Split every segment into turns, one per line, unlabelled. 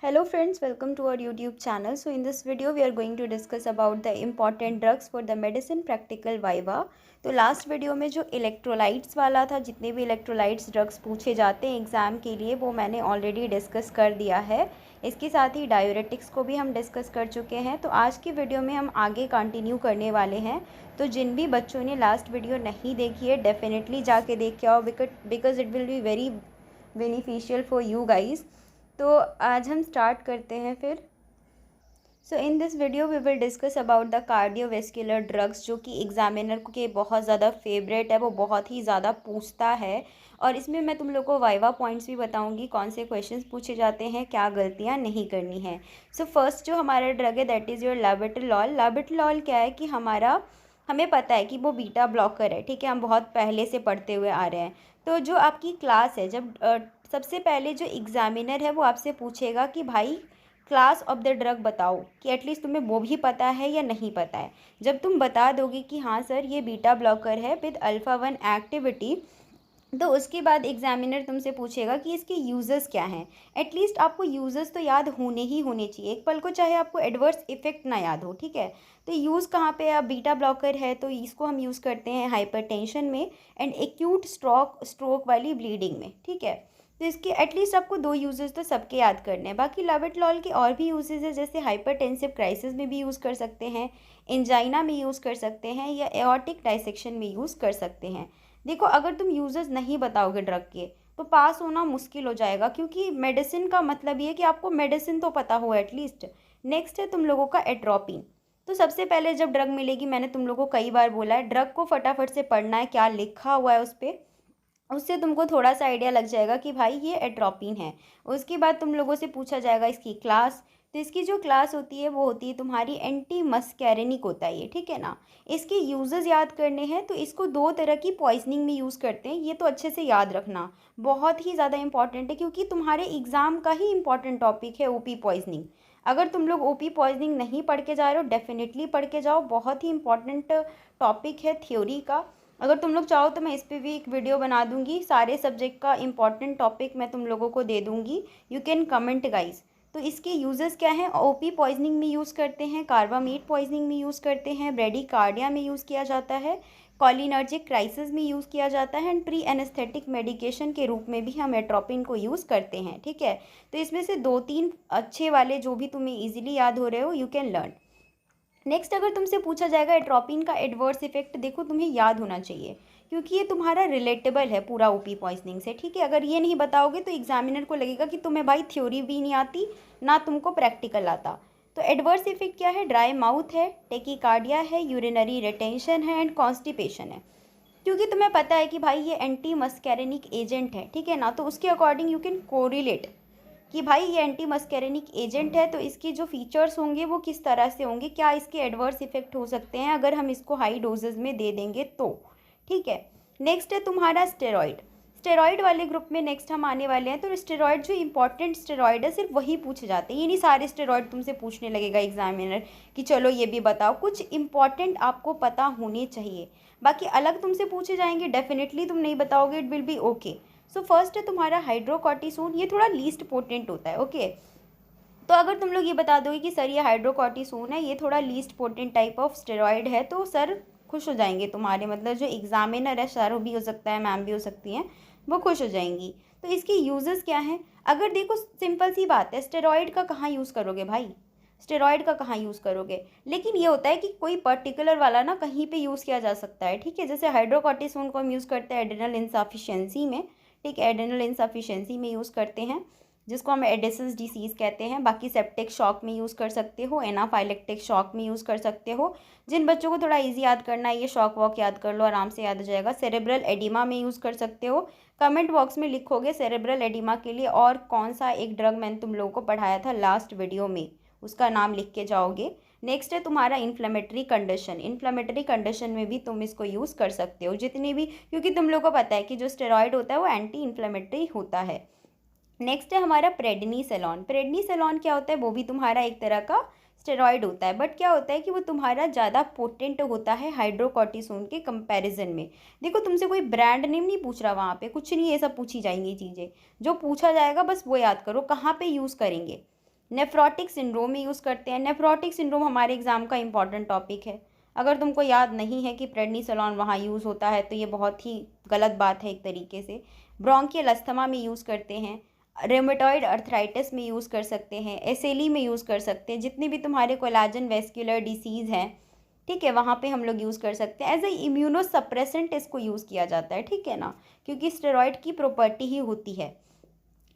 Hello friends, welcome to our YouTube channel. So in this video we are going to discuss about the important drugs for the medicine practical viva. तो last video में जो electrolytes वाला था, जितने भी electrolytes drugs पूछे जाते हैं एग्ज़ाम के लिए, वो मैंने ऑलरेडी डिस्कस कर दिया है। इसके साथ ही डायूरेटिक्स को भी हम डिस्कस कर चुके हैं। तो आज की वीडियो में हम आगे कंटिन्यू करने वाले हैं। तो जिन भी बच्चों ने लास्ट वीडियो नहीं देखी है, डेफिनेटली जाके देख के आओ, because it will be very beneficial for you guys. तो आज हम स्टार्ट करते हैं फिर। So in this video we will discuss about the cardiovascular drugs, जो कि एग्जामिनर के बहुत ज़्यादा फेवरेट है, वो बहुत ही ज़्यादा पूछता है। और इसमें मैं तुम लोग को वाइवा पॉइंट्स भी बताऊंगी, कौन से क्वेश्चंस पूछे जाते हैं, क्या गलतियां नहीं करनी है। सो फर्स्ट जो हमारा ड्रग है दैट इज़ योर लाबेटलॉल। लाबेटलॉल क्या है कि हमें पता है कि वो बीटा ब्लॉकर है, ठीक है, हम बहुत पहले से पढ़ते हुए आ रहे हैं। तो जो आपकी क्लास है, जब सबसे पहले जो एग्ज़ामिनर है वो आपसे पूछेगा कि भाई क्लास ऑफ द ड्रग बताओ, कि एटलीस्ट तुम्हें वो भी पता है या नहीं पता है। जब तुम बता दोगे कि हाँ सर ये बीटा ब्लॉकर है विद अल्फ़ा 1 एक्टिविटी, तो उसके बाद एग्जामिनर तुमसे पूछेगा कि इसके यूज़र्स क्या हैं। एटलीस्ट आपको यूज़र्स तो याद होने ही होने चाहिए, एक पल को चाहे आपको एडवर्स इफेक्ट ना याद हो, ठीक है। तो यूज़ कहाँ पे, अब बीटा ब्लॉकर है तो इसको हम यूज़ करते हैं हाइपरटेंशन में एंड एक्यूट स्ट्रोक वाली ब्लीडिंग में, ठीक है। तो इसके एटलीस्ट आपको 2 यूजेस तो सबके याद करने हैं। बाकी लाबेटलॉल के और भी यूजेस है, जैसे हाइपरटेंसिव क्राइसिस में भी यूज़ कर सकते हैं, एंजाइना में यूज़ कर सकते हैं, या एओर्टिक डाइसेक्शन में यूज़ कर सकते हैं। देखो, अगर तुम यूजेस नहीं बताओगे ड्रग के तो पास होना मुश्किल हो जाएगा, क्योंकि मेडिसिन का मतलब ये है कि आपको मेडिसिन तो पता हो एटलीस्ट। नेक्स्ट है तुम लोगों का एट्रोपिन। तो सबसे पहले जब ड्रग मिलेगी, मैंने तुम लोगों को कई बार बोला है, ड्रग को फटाफट से पढ़ना है, क्या लिखा हुआ है उस पर, उससे तुमको थोड़ा सा आइडिया लग जाएगा कि भाई ये एट्रोपिन है। उसके बाद तुम लोगों से पूछा जाएगा इसकी क्लास। तो इसकी जो क्लास होती है वो होती है तुम्हारी एंटी मस्कैरिनिक होता है ये, ठीक है ना। इसके यूजेस याद करने हैं, तो इसको 2 तरह की पॉइजनिंग में यूज़ करते हैं, ये तो अच्छे से याद रखना, बहुत ही ज़्यादा इंपॉर्टेंट है, क्योंकि तुम्हारे एग्ज़ाम का ही इंपॉर्टेंट टॉपिक है ओपी पॉइजनिंग। अगर तुम लोग ओपी पॉइजनिंग नहीं पढ़ के जा रहे हो, डेफिनेटली पढ़ के जाओ, बहुत ही इंपॉर्टेंट टॉपिक है थ्योरी का। अगर तुम लोग चाहो तो मैं इस पर भी एक वीडियो बना दूंगी, सारे सब्जेक्ट का इंपॉर्टेंट टॉपिक मैं तुम लोगों को दे दूंगी। You can comment guys. तो इसके यूजेस क्या हैं, ओपी पॉइजनिंग में यूज़ करते हैं, कार्बामेट पॉइजनिंग में यूज़ करते हैं, ब्रेडिकार्डिया में यूज़ किया जाता है, कॉलिनर्जिक क्राइसिस में यूज़ किया जाता है, एंड प्री एनेस्थेटिक मेडिकेशन के रूप में भी हम एट्रोपिन को यूज़ करते हैं, ठीक है। तो इसमें से 2-3 अच्छे वाले जो भी तुम्हें ईजिली याद हो रहे हो, यू कैन लर्न। नेक्स्ट अगर तुमसे पूछा जाएगा एट्रोपिन का एडवर्स इफेक्ट, देखो तुम्हें याद होना चाहिए, क्योंकि ये तुम्हारा रिलेटेबल है पूरा ओपी पॉइजनिंग से, ठीक है। अगर ये नहीं बताओगे तो एग्जामिनर को लगेगा कि तुम्हें भाई थ्योरी भी नहीं आती ना तुमको प्रैक्टिकल आता। तो एडवर्स इफेक्ट क्या है, ड्राई माउथ है, टेकीकार्डिया है, यूरिनरी रिटेंशन है, एंड कॉन्स्टिपेशन है। क्योंकि तुम्हें पता है कि भाई ये एंटी मस्कैरिनिक एजेंट है, ठीक है ना, तो उसके अकॉर्डिंग यू कैन कोरिलेट कि भाई ये एंटी मस्कैरिनिक एजेंट है, तो इसके जो फीचर्स होंगे वो किस तरह से होंगे, क्या इसके एडवर्स इफेक्ट हो सकते हैं अगर हम इसको हाई डोजेज में दे देंगे तो, ठीक है। नेक्स्ट है तुम्हारा स्टेरॉइड। स्टेरॉइड वाले ग्रुप में नेक्स्ट हम आने वाले हैं। तो स्टेरॉइड जो इंपॉर्टेंट स्टेरॉइड है सिर्फ वही पूछे जाते हैं, ये नहीं सारे स्टेरॉइड तुमसे पूछने लगेगा एग्जामिनर कि चलो ये भी बताओ, कुछ इंपॉर्टेंट आपको पता होने चाहिए। बाकी अलग तुमसे पूछे जाएंगे, डेफिनेटली तुम नहीं बताओगे, it will B okay. So first है तुम्हारा हाइड्रोकॉर्टिसोन, ये थोड़ा लीस्ट पोटेंट होता है, ओके। तो अगर तुम लोग ये बता दोगे कि सर ये हाइड्रोकॉर्टिसोन है, ये थोड़ा least potent type of steroid है, तो सर खुश हो जाएंगे तुम्हारे, मतलब जो एग्जामिनर है, सर भी हो सकता है, मैम भी हो सकती हैं, वो खुश हो जाएंगी। तो इसके यूजेस क्या हैं, अगर देखो सिंपल सी बात है, स्टेरॉइड का कहाँ यूज़ करोगे भाई, स्टेरॉइड का कहाँ यूज़ करोगे। लेकिन ये होता है कि कोई पर्टिकुलर वाला ना कहीं पे यूज़ किया जा सकता है, ठीक है। जैसे हाइड्रोकॉर्टिसोन को हम यूज़ करते हैं एड्रिनल इनसफिशिएंसी में, ठीक है, एड्रिनल इनसफिशिएंसी में यूज़ करते हैं, जिसको हम एडिसन्स डिसीज़ कहते हैं। बाकी सेप्टिक शॉक में यूज़ कर सकते हो, एनाफाइलेक्टिक शॉक में यूज़ कर सकते हो। जिन बच्चों को थोड़ा इजी याद करना है, ये शॉक वॉक याद कर लो, आराम से याद हो जाएगा। सेरेब्रल एडिमा में यूज़ कर सकते हो। कमेंट बॉक्स में लिखोगे सेरेब्रल एडिमा के लिए और कौन सा एक ड्रग मैंने तुम लोगों को पढ़ाया था लास्ट वीडियो में, उसका नाम लिख के जाओगे। नेक्स्ट है तुम्हारा इन्फ्लेमेटरी कंडीशन। इन्फ्लेमेटरी कंडीशन में भी तुम इसको यूज़ कर सकते हो, जितने भी, क्योंकि तुम लोगों को पता है कि जो स्टेरॉइड होता है वो एंटी इन्फ्लेमेटरी होता है। नेक्स्ट है हमारा प्रेडनिसोलोन। प्रेडनिसोलोन क्या होता है, वो भी तुम्हारा एक तरह का स्टेरॉइड होता है, बट क्या होता है कि वो तुम्हारा ज़्यादा पोटेंट होता है हाइड्रोकॉर्टिसोन के कंपैरिजन में। देखो तुमसे कोई ब्रांड नेम नहीं पूछ रहा, वहाँ पे कुछ नहीं, ये सब पूछी जाएंगी चीज़ें, जो पूछा जाएगा बस वो याद करो, कहाँ पे यूज़ करेंगे। नेफ्रोटिक सिंड्रोम में यूज़ करते हैं। नेफ्रोटिक सिंड्रोम हमारे एग्ज़ाम का इंपॉर्टेंट टॉपिक है। अगर तुमको याद नहीं है कि प्रेडनिसोलोन वहाँ यूज़ होता है तो ये बहुत ही गलत बात है एक तरीके से। ब्रोंकियल अस्थमा में यूज़ करते हैं, रेमेटॉइड अर्थराइटिस में यूज़ कर सकते हैं, एसएलई में यूज़ कर सकते हैं, जितने भी तुम्हारे कोलाजन वेस्कुलर डिसीज़ हैं, ठीक है, वहाँ पे हम लोग यूज़ कर सकते हैं। एज ए इम्यूनो सप्रेसेंट इसको यूज़ किया जाता है, ठीक है ना, क्योंकि स्टेरॉइड की प्रॉपर्टी ही होती है।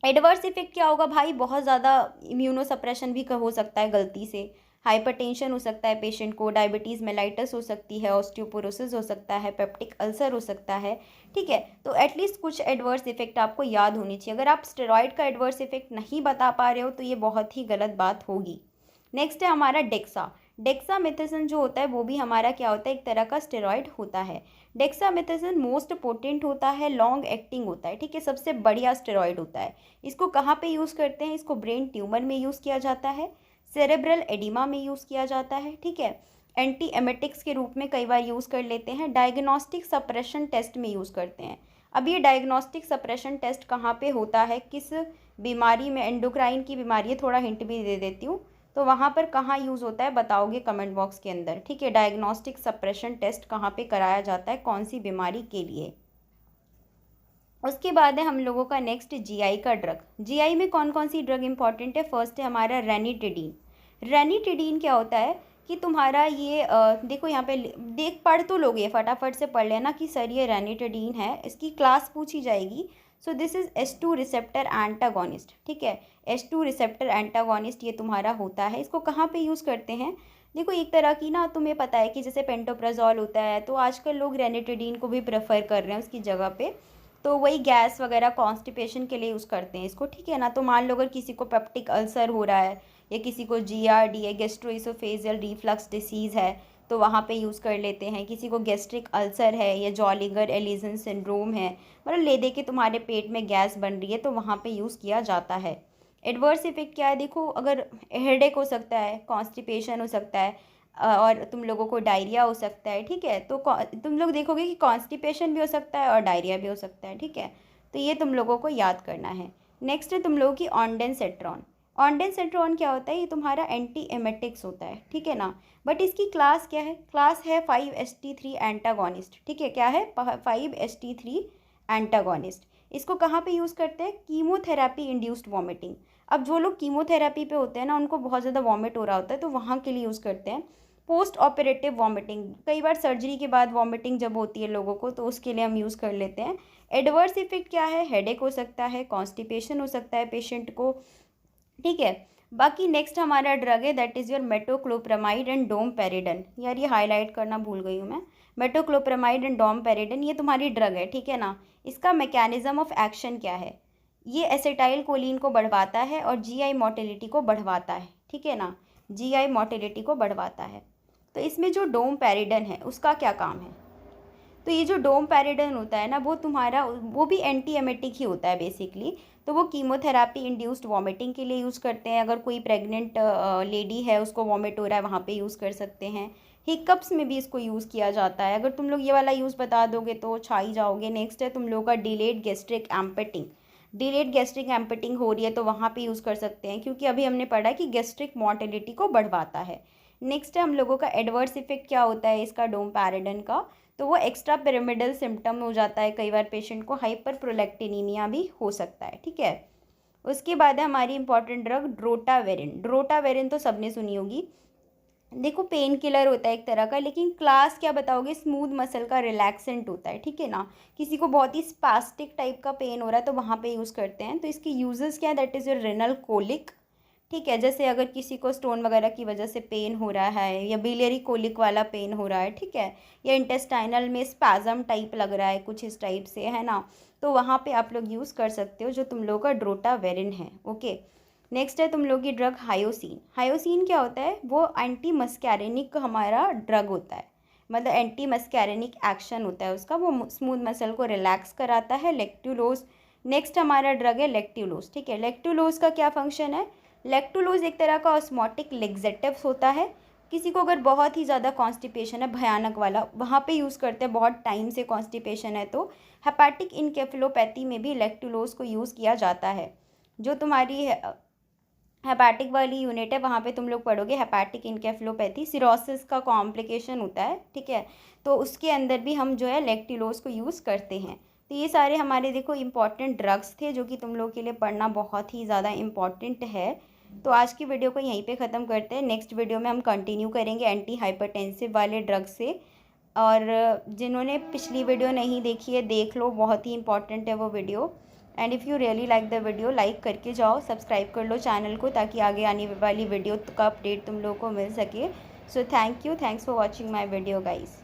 एडवर्स इफेक्ट क्या होगा भाई, बहुत ज़्यादा इम्यूनो सप्रेशन भी हो सकता है गलती से, हाइपरटेंशन हो सकता है पेशेंट को, डायबिटीज़ मेलाइटस हो सकती है, ऑस्टियोपोरोसिस हो सकता है, पेप्टिक अल्सर हो सकता है, ठीक है। तो एटलीस्ट कुछ एडवर्स इफेक्ट आपको याद होनी चाहिए। अगर आप स्टेरॉइड का एडवर्स इफेक्ट नहीं बता पा रहे हो तो ये बहुत ही गलत बात होगी। नेक्स्ट है हमारा डेक्सा। डेक्सामेथासोन जो होता है वो भी हमारा क्या होता है, एक तरह का स्टेरॉइड होता है। डेक्सामेथासोन मोस्ट पोटेंट होता है, लॉन्ग एक्टिंग होता है, ठीक है, सबसे बढ़िया स्टेरॉइड होता है। इसको कहाँ पे यूज़ करते हैं, इसको ब्रेन ट्यूमर में यूज़ किया जाता है, सेरेब्रल एडिमा में यूज़ किया जाता है, ठीक है। एंटी एमेटिक्स के रूप में कई बार यूज़ कर लेते हैं, डायग्नोस्टिक सप्रेशन टेस्ट में यूज़ करते हैं। अब ये डायग्नोस्टिक सप्रेशन टेस्ट कहाँ पे होता है, किस बीमारी में, एंडोक्राइन की बीमारी है, थोड़ा हिंट भी दे देती हूँ, तो वहाँ पर कहाँ यूज़ होता है बताओगे कमेंट बॉक्स के अंदर, ठीक है। डायग्नोस्टिक सप्रेशन टेस्ट कहाँ पे कराया जाता है, कौन सी बीमारी के लिए। उसके बाद है हम लोगों का नेक्स्ट जीआई का ड्रग। जीआई में कौन कौन सी ड्रग इंपॉर्टेंट है, फर्स्ट है हमारा रेनिटिडीन। रेनिटिडीन क्या होता है कि तुम्हारा ये देखो यहाँ पे देख पढ़ तो लोगे, फटाफट से पढ़ लेना कि सर ये रेनिटिडीन है, इसकी क्लास पूछी जाएगी। So this is H2 receptor antagonist, ठीक है, H2 रिसेप्टर एंटागोनिस्ट ये तुम्हारा होता है। इसको कहाँ पे यूज़ करते हैं, देखो एक तरह की ना, तुम्हें पता है कि जैसे पेंटोप्राजोल होता है, तो आजकल लोग रेनिटिडीन को भी प्रेफर कर रहे हैं उसकी जगह पे, तो वही गैस वगैरह कॉन्स्टिपेशन के लिए यूज़ करते हैं इसको, ठीक है ना। तो मान लो अगर किसी को पेप्टिक अल्सर हो रहा है, या किसी को जीआरडी है, गैस्ट्रोइसोफेजियल रिफ्लक्स डिसीज़ है, तो वहाँ पे यूज़ कर लेते हैं। किसी को गैस्ट्रिक अल्सर है या जॉलिंगर एलिसन सिंड्रोम है, मतलब ले दे के तुम्हारे पेट में गैस बन रही है, तो वहाँ पे यूज़ किया जाता है। एडवर्स इफेक्ट क्या है, देखो अगर हेडेक हो सकता है, कॉन्स्टिपेशन हो सकता है, और तुम लोगों को डायरिया हो सकता है, ठीक है। तो तुम लोग देखोगे कि कॉन्स्टिपेशन भी हो सकता है और डायरिया भी हो सकता है, ठीक है। तो ये तुम लोगों को याद करना है। नेक्स्ट है तुम लोगों की ऑन्डेंसेट्रॉन। ऑन्डेंसेट्रॉन क्या होता है, ये तुम्हारा एंटी एमेटिक्स होता है, ठीक है ना। बट इसकी क्लास क्या है, क्लास है 5-HT3 एंटागोनिस्ट, ठीक है, क्या है 5-HT3 एंटागोनिस्ट। इसको कहाँ पे यूज़ करते हैं, कीमोथेरेपी इंड्यूस्ड वॉमिटिंग। अब जो लोग कीमोथेरेपी पे होते हैं ना, उनको बहुत ज़्यादा वॉमिट हो रहा होता है, तो वहाँ के लिए यूज़ करते हैं। पोस्ट ऑपरेटिव वॉमिटिंग, कई बार सर्जरी के बाद वॉमिटिंग जब होती है लोगों को, तो उसके लिए हम यूज़ कर लेते हैं। एडवर्स इफेक्ट क्या है, हेडेक हो सकता है, कॉन्स्टिपेशन हो सकता है पेशेंट को, ठीक है। बाकी नेक्स्ट हमारा ड्रग है that is your metoclopramide and domperidone. यार ये हाईलाइट करना भूल गई हूँ मैं। मेटोक्लोप्रामाइड एंड डोमपेरिडन ये तुम्हारी ड्रग है, ठीक है ना। इसका मैकेनिज्म ऑफ एक्शन क्या है, ये एसिटाइल कोलिन को बढ़वाता है और जीआई मोटिलिटी को बढ़वाता है, ठीक है ना, जीआई मोटिलिटी को बढ़वाता है। तो इसमें जो डोमपेरिडन है उसका क्या काम है, तो ये जो डोमपेरिडन होता है ना, वो तुम्हारा वो भी एंटी एमेटिक ही होता है बेसिकली। तो वो कीमोथेरेपी इंड्यूस्ड वॉमिटिंग के लिए यूज़ करते हैं। अगर कोई प्रेग्नेंट लेडी है, उसको वॉमिट हो रहा है, वहाँ पे यूज़ कर सकते हैं। हिकअप्स में भी इसको यूज़ किया जाता है। अगर तुम लोग ये वाला यूज़ बता दोगे तो छा ही जाओगे। नेक्स्ट है तुम लोग का डिलेड गैस्ट्रिक एम्पेटिंग। डिलेड गैस्ट्रिक एम्पेटिंग हो रही है तो वहाँ पे यूज़ कर सकते हैं, क्योंकि अभी हमने पढ़ा कि गैस्ट्रिक मोटिलिटी को बढ़वाता है। नेक्स्ट है हम लोगों का एडवर्स इफेक्ट क्या होता है इसका, डोमपेरिडन का, तो वो एक्स्ट्रा पिरामिडल सिम्टम हो जाता है, कई बार पेशेंट को हाइपर प्रोलैक्टिनीमिया भी हो सकता है, ठीक है। उसके बाद है हमारी इंपॉर्टेंट ड्रग ड्रोटावेरिन। ड्रोटावेरिन तो सबने सुनी होगी, देखो पेन किलर होता है एक तरह का, लेकिन क्लास क्या बताओगे, स्मूथ मसल का रिलैक्सेंट होता है, ठीक है ना। किसी को बहुत ही स्पास्टिक टाइप का पेन हो रहा है तो वहाँ पे यूज़ करते हैं। तो इसके यूजेस क्या है, that is your renal colic, ठीक है, जैसे अगर किसी को स्टोन वगैरह की वजह से पेन हो रहा है, या बिलियरी कोलिक वाला पेन हो रहा है, ठीक है, या इंटेस्टाइनल में स्पैज़म टाइप लग रहा है कुछ इस टाइप से, है ना, तो वहाँ पे आप लोग यूज़ कर सकते हो, जो तुम लोगों का ड्रोटावेरिन है, ओके। नेक्स्ट है तुम लोग की ड्रग हायोसिन। हायोसिन क्या होता है, वो एंटी मस्कैरिनिक हमारा ड्रग होता है, मतलब एंटी मस्कैरिनिक एक्शन होता है उसका, वो स्मूथ मसल को रिलैक्स कराता है। लेक्टुलोज, नेक्स्ट हमारा ड्रग है लेक्टुलोज, ठीक है। लेक्टुलोज का क्या फंक्शन है, लेक्टुलोज एक तरह का ऑस्मोटिक लेग्जेटिव होता है। किसी को अगर बहुत ही ज़्यादा कॉन्स्टिपेशन है, भयानक वाला, वहाँ पे यूज़ करते हैं, बहुत टाइम से कॉन्स्टिपेशन है, तो हेपाटिक इनकेफेलोपैथी में भी लेक्टुलोज को यूज़ किया जाता है। जो तुम्हारी हेपाटिक वाली यूनिट है, वहाँ पे तुम लोग पढ़ोगे हेपाटिक इनकेफेलोपैथी, सिरोसिस का कॉम्प्लिकेशन होता है, ठीक है। तो उसके अंदर भी हम जो है लैक्टिलोज को यूज़ करते हैं। तो ये सारे हमारे देखो इंपॉर्टेंट ड्रग्स थे जो कि तुम लोग के लिए पढ़ना बहुत ही ज़्यादा इम्पॉर्टेंट है। तो आज की वीडियो को यहीं पे ख़त्म करते हैं। नेक्स्ट वीडियो में हम कंटिन्यू करेंगे एंटी हाइपरटेंसिव वाले ड्रग से। और जिन्होंने पिछली वीडियो नहीं देखी है देख लो, बहुत ही इंपॉर्टेंट है वो video. And if you really like the video, like करके जाओ, सब्सक्राइब कर लो चैनल को, ताकि आगे आने वाली वीडियो का अपडेट तुम लोगों को मिल सके। So thank you, thanks for watching my video guys.